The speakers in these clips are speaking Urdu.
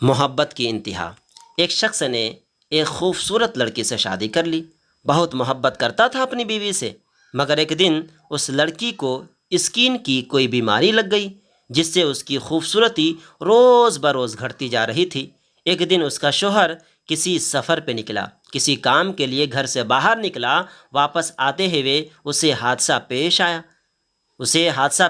محبت کی انتہا۔ ایک شخص نے ایک خوبصورت لڑکی سے شادی کر لی۔ بہت محبت کرتا تھا اپنی بیوی سے، مگر ایک دن اس لڑکی کو اسکین کی کوئی بیماری لگ گئی، جس سے اس کی خوبصورتی روز بروز گھٹتی جا رہی تھی۔ ایک دن اس کا شوہر کسی سفر پہ نکلا، کسی کام کے لیے گھر سے باہر نکلا۔ واپس آتے ہوئے اسے حادثہ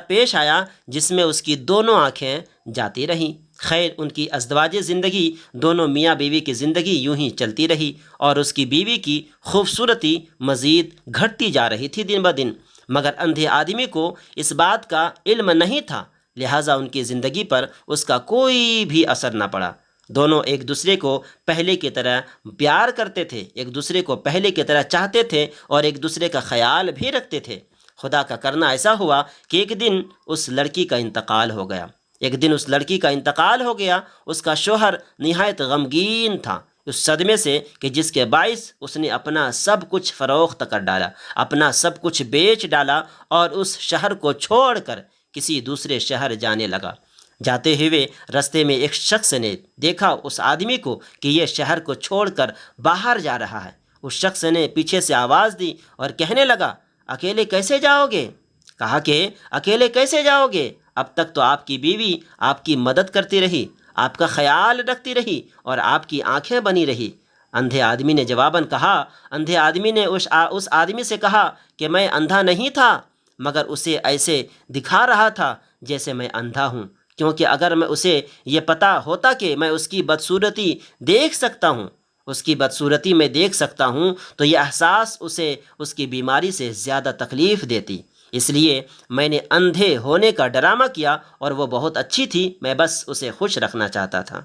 پیش آیا جس میں اس کی دونوں آنکھیں جاتی رہیں۔ خیر، ان کی ازدواجی زندگی، دونوں میاں بیوی کی زندگی یوں ہی چلتی رہی، اور اس کی بیوی کی خوبصورتی مزید گھٹتی جا رہی تھی دن بدن۔ مگر اندھے آدمی کو اس بات کا علم نہیں تھا، لہٰذا ان کی زندگی پر اس کا کوئی بھی اثر نہ پڑا۔ دونوں ایک دوسرے کو پہلے کی طرح پیار کرتے تھے، ایک دوسرے کو پہلے کی طرح چاہتے تھے، اور ایک دوسرے کا خیال بھی رکھتے تھے۔ خدا کا کرنا ایسا ہوا کہ ایک دن اس لڑکی کا انتقال ہو گیا۔ اس کا شوہر نہایت غمگین تھا اس صدمے سے کہ جس کے باعث اس نے اپنا سب کچھ فروخت کر ڈالا، اپنا سب کچھ بیچ ڈالا، اور اس شہر کو چھوڑ کر کسی دوسرے شہر جانے لگا۔ جاتے ہوئے رستے میں ایک شخص نے دیکھا اس آدمی کو کہ یہ شہر کو چھوڑ کر باہر جا رہا ہے۔ اس شخص نے پیچھے سے آواز دی اور کہنے لگا، اکیلے کیسے جاؤ گے؟ کہا کہ اکیلے کیسے جاؤ گے؟ اب تک تو آپ کی بیوی آپ کی مدد کرتی رہی، آپ کا خیال رکھتی رہی، اور آپ کی آنکھیں بنی رہی۔ اندھے آدمی نے اس آدمی سے کہا کہ میں اندھا نہیں تھا، مگر اسے ایسے دکھا رہا تھا جیسے میں اندھا ہوں، کیونکہ اگر میں اسے یہ پتا ہوتا کہ میں اس کی بدصورتی میں دیکھ سکتا ہوں تو یہ احساس اسے اس کی بیماری سے زیادہ تکلیف دیتی۔ اس لیے میں نے اندھے ہونے کا ڈرامہ کیا، اور وہ بہت اچھی تھی، میں بس اسے خوش رکھنا چاہتا تھا۔